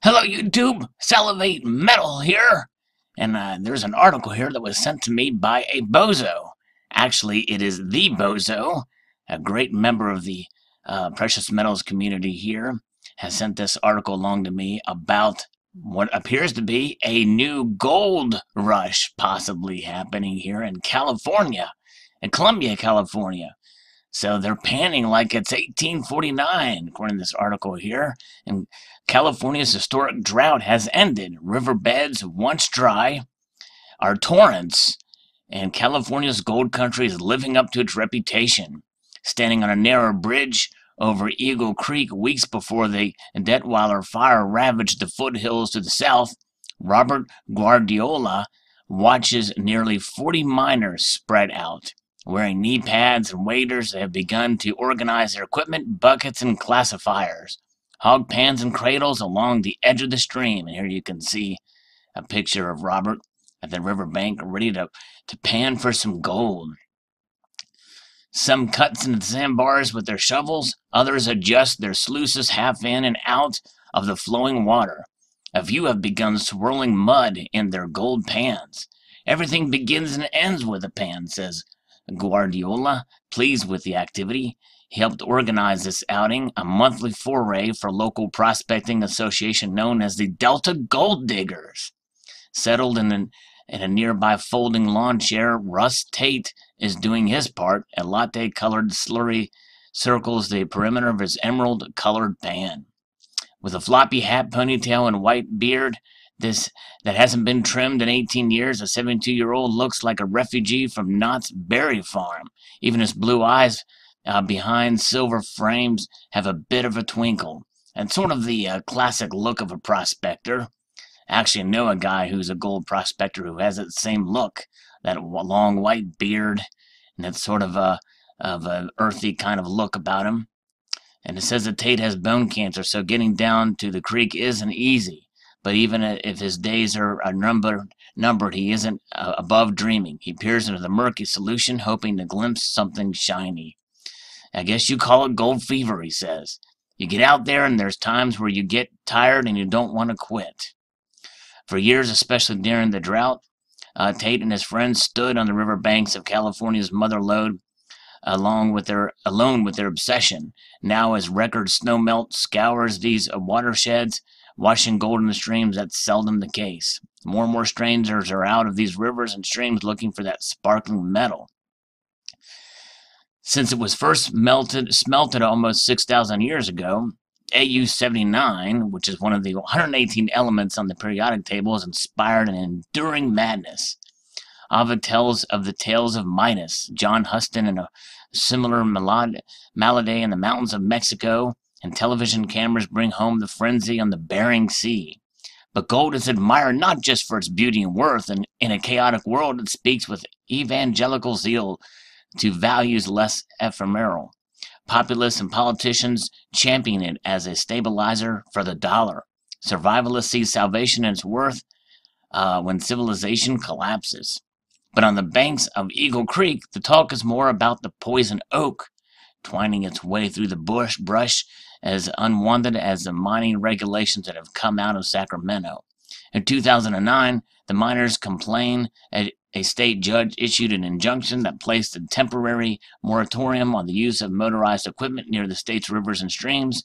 Hello YouTube, Salivate Metal here, and there's an article here that was sent to me by a bozo. Actually, it is the bozo, a great member of the precious metals community here, has sent this article along to me about what appears to be a new gold rush possibly happening here in California, in Columbia, California. So they're panning like it's 1849, according to this article here. And California's historic drought has ended. Riverbeds, once dry, are torrents. And California's gold country is living up to its reputation. Standing on a narrow bridge over Eagle Creek weeks before the Detweiler fire ravaged the foothills to the south, Robert Guardiola watches nearly 40 miners spread out. Wearing knee pads and waders, they have begun to organize their equipment, buckets, and classifiers. Hog pans and cradles along the edge of the stream. And here you can see a picture of Robert at the riverbank, ready to pan for some gold. Some cuts into the sandbars with their shovels, others adjust their sluices half in and out of the flowing water. A few have begun swirling mud in their gold pans. Everything begins and ends with a pan, says Guardiola, pleased with the activity. He helped organize this outing, a monthly foray for local prospecting association known as the Delta Gold Diggers. Settled in a nearby folding lawn chair, Russ Tate is doing his part. A latte-colored slurry circles the perimeter of his emerald-colored pan. With a floppy hat, ponytail, and white beard, that hasn't been trimmed in 18 years, a 72-year-old looks like a refugee from Knott's Berry Farm. Even his blue eyes behind silver frames have a bit of a twinkle, and sort of the classic look of a prospector. I actually know a guy who's a gold prospector who has that same look, that long white beard, and that sort of an earthy kind of look about him. And it says that Tate has bone cancer, so getting down to the creek isn't easy. But even if his days are numbered, he isn't above dreaming. He peers into the murky solution, hoping to glimpse something shiny. I guess you call it gold fever, he says. You get out there, and there's times where you get tired and you don't want to quit. For years, especially during the drought, Tate and his friends stood on the river banks of California's mother lode, alone with their obsession. Now, as record snowmelt scours these watersheds, washing gold in the streams, that's seldom the case. More and more strangers are out of these rivers and streams looking for that sparkling metal. Since it was first smelted almost 6,000 years ago, AU-79, which is one of the 118 elements on the periodic table, has inspired an enduring madness. Ovid tells of the tales of Midas, John Huston, and a similar malady in the mountains of Mexico, and television cameras bring home the frenzy on the Bering Sea. But gold is admired not just for its beauty and worth, and in a chaotic world it speaks with evangelical zeal to values less ephemeral. Populists and politicians champion it as a stabilizer for the dollar. Survivalists see salvation in its worth when civilization collapses. But on the banks of Eagle Creek, the talk is more about the poison oak, twining its way through the brush as unwanted as the mining regulations that have come out of Sacramento. In 2009, the miners complained a state judge issued an injunction that placed a temporary moratorium on the use of motorized equipment near the state's rivers and streams,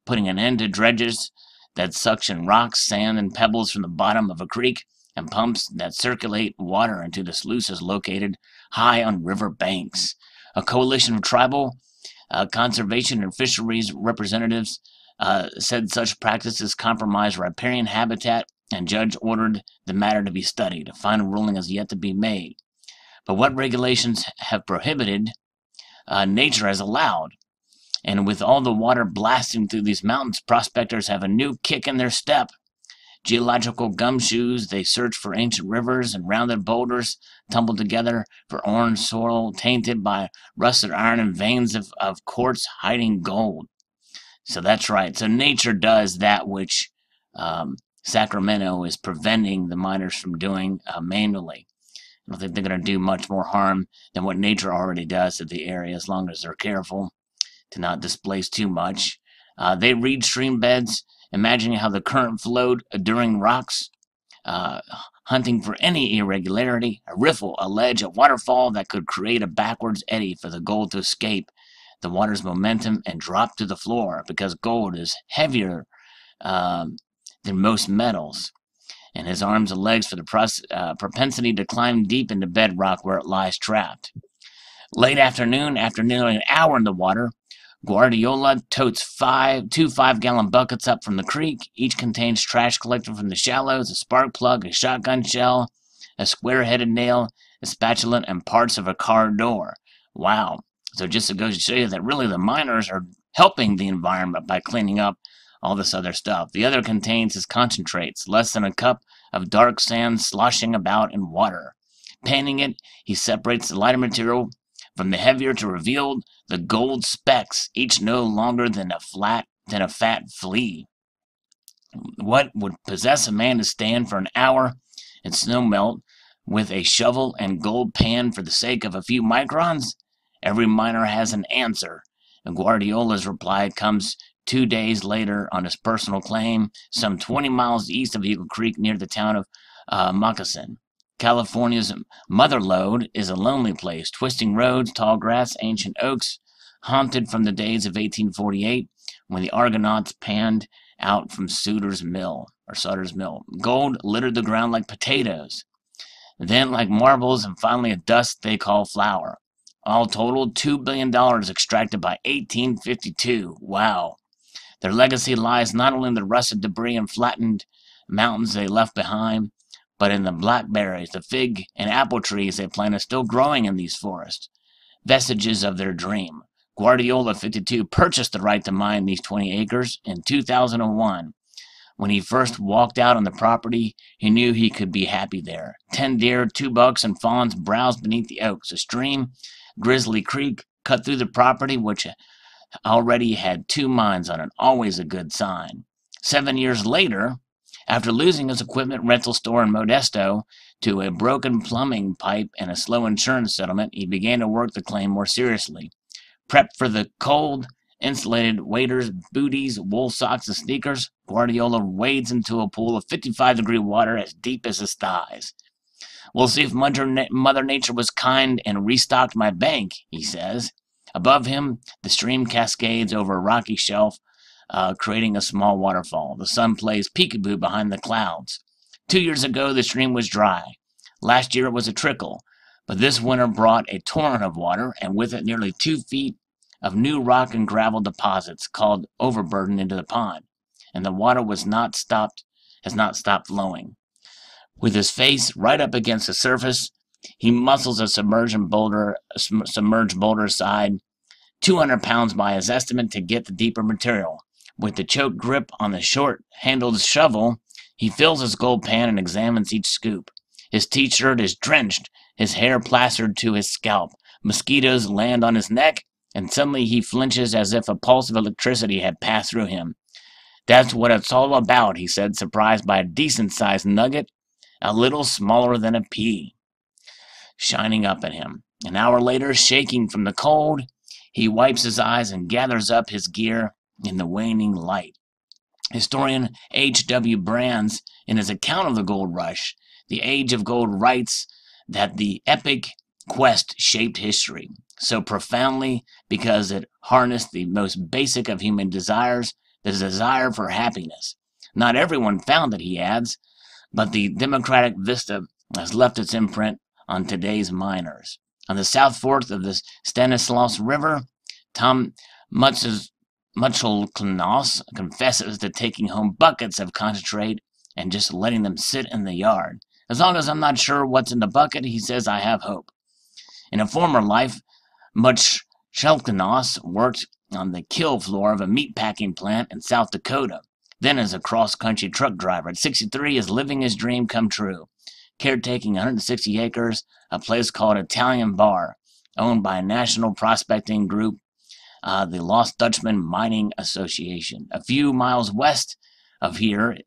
putting an end to dredges that suction rocks, sand, and pebbles from the bottom of a creek, and pumps that circulate water into the sluices located high on river banks. A coalition of tribal conservation and fisheries representatives said such practices compromise riparian habitat, and judge ordered the matter to be studied. A final ruling is yet to be made. But what regulations have prohibited, nature has allowed. And with all the water blasting through these mountains, prospectors have a new kick in their step. Geological gumshoes, they search for ancient rivers and rounded boulders tumbled together for orange soil tainted by rusted iron and veins of quartz hiding gold. So that's right. So nature does that which Sacramento is preventing the miners from doing manually. I don't think they're going to do much more harm than what nature already does to the area, as long as they're careful to not displace too much. They read stream beds imagining how the current flowed during rocks, uh, hunting for any irregularity, a riffle, a ledge, a waterfall that could create a backwards eddy for the gold to escape the water's momentum and drop to the floor, because gold is heavier um, than most metals, and his arms and legs for the propensity to climb deep into bedrock where it lies trapped. Late afternoon, after nearly an hour in the water, Guardiola totes two 5-gallon buckets up from the creek. Each contains trash collected from the shallows, a spark plug, a shotgun shell, a square-headed nail, a spatula, and parts of a car door. Wow. So just to go to show you that really the miners are helping the environment by cleaning up all this other stuff. The other contains his concentrates, less than a cup of dark sand sloshing about in water. Panning it, he separates the lighter material from the heavier to reveal the gold specks, each no longer than a fat flea. What would possess a man to stand for an hour in snow melt with a shovel and gold pan for the sake of a few microns? Every miner has an answer, and Guardiola's reply comes 2 days later on his personal claim, some 20 miles east of Eagle Creek near the town of Moccasin. California's mother lode is a lonely place, twisting roads, tall grass, ancient oaks, haunted from the days of 1848 when the Argonauts panned out from Sutter's Mill. Gold littered the ground like potatoes, then like marbles, and finally a dust they call flour. All totaled, $2 billion extracted by 1852. Wow. Their legacy lies not only in the rusted debris and flattened mountains they left behind, but in the blackberries, the fig and apple trees they planted still growing in these forests. Vestiges of their dream. Guardiola, 52, purchased the right to mine these 20 acres in 2001. When he first walked out on the property, he knew he could be happy there. 10 deer, 2 bucks, and fawns browsed beneath the oaks. A stream, Grizzly Creek, cut through the property, which already had 2 mines on it, always a good sign. 7 years later, after losing his equipment rental store in Modesto to a broken plumbing pipe and a slow insurance settlement, he began to work the claim more seriously. Prepped for the cold, insulated waders, booties, wool socks, and sneakers, Guardiola wades into a pool of 55-degree water as deep as his thighs. We'll see if Mother Nature was kind and restocked my bank, he says. Above him, the stream cascades over a rocky shelf, creating a small waterfall. The sun plays peekaboo behind the clouds. 2 years ago, the stream was dry. Last year, it was a trickle. But this winter brought a torrent of water, and with it nearly 2 feet of new rock and gravel deposits called overburden into the pond. And the water has not stopped flowing. With his face right up against the surface, he muscles a submerged boulder aside, 200 pounds by his estimate, to get the deeper material. With the choke grip on the short-handled shovel, he fills his gold pan and examines each scoop. His t-shirt is drenched, his hair plastered to his scalp. Mosquitoes land on his neck, and suddenly he flinches as if a pulse of electricity had passed through him. That's what it's all about, he said, surprised by a decent-sized nugget, a little smaller than a pea, shining up at him. An hour later, shaking from the cold, he wipes his eyes and gathers up his gear in the waning light. Historian H.W. Brands, in his account of the gold rush, The Age of Gold, writes that the epic quest shaped history so profoundly because it harnessed the most basic of human desires, the desire for happiness. Not everyone found it, he adds, but the democratic vista has left its imprint on today's miners. On the south fork of the Stanislaus River, Tom Muchelknos confesses to taking home buckets of concentrate and just letting them sit in the yard. As long as I'm not sure what's in the bucket, he says, I have hope. In a former life, Muchelknos worked on the kill floor of a meatpacking plant in South Dakota. Then as a cross-country truck driver. At 63, is living his dream come true. Caretaking 160 acres, a place called Italian Bar, owned by a national prospecting group, the Lost Dutchman Mining Association. A few miles west of here,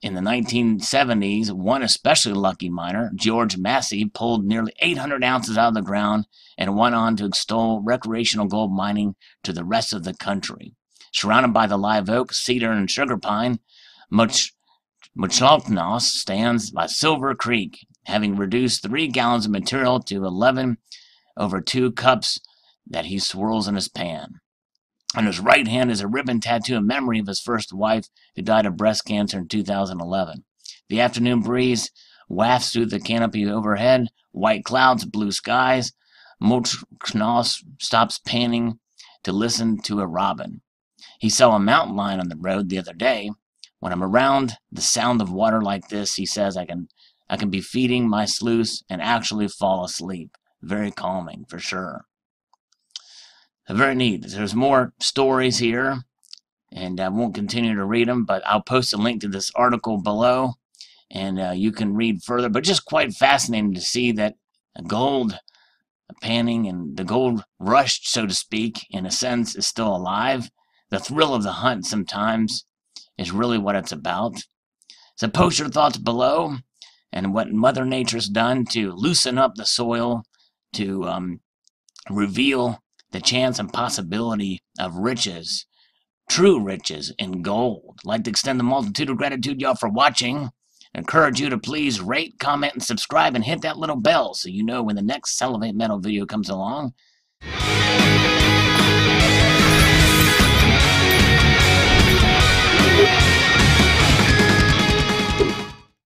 in the 1970s, one especially lucky miner, George Massey, pulled nearly 800 ounces out of the ground and went on to extol recreational gold mining to the rest of the country. Surrounded by the live oak, cedar, and sugar pine, Muchalknos stands by Silver Creek, having reduced 3 gallons of material to 11 over 2 cups that he swirls in his pan. On his right hand is a ribbon tattoo in memory of his first wife, who died of breast cancer in 2011. The afternoon breeze wafts through the canopy overhead, white clouds, blue skies. Muchalknos stops panning to listen to a robin. He saw a mountain lion on the road the other day. When I'm around the sound of water like this, he says, I can be feeding my sluice and actually fall asleep. Very calming, for sure. Very neat. There's more stories here, and I won't continue to read them, but I'll post a link to this article below, and you can read further. But just quite fascinating to see that gold panning and the gold rush, so to speak, in a sense, is still alive. The thrill of the hunt sometimes is really what it's about. So post your thoughts below and what Mother Nature's done to loosen up the soil, to reveal the chance and possibility of riches, true riches in gold. I'd like to extend the multitude of gratitude, y'all, for watching. I encourage you to please rate, comment, and subscribe, and hit that little bell so you know when the next Salivate Metal video comes along.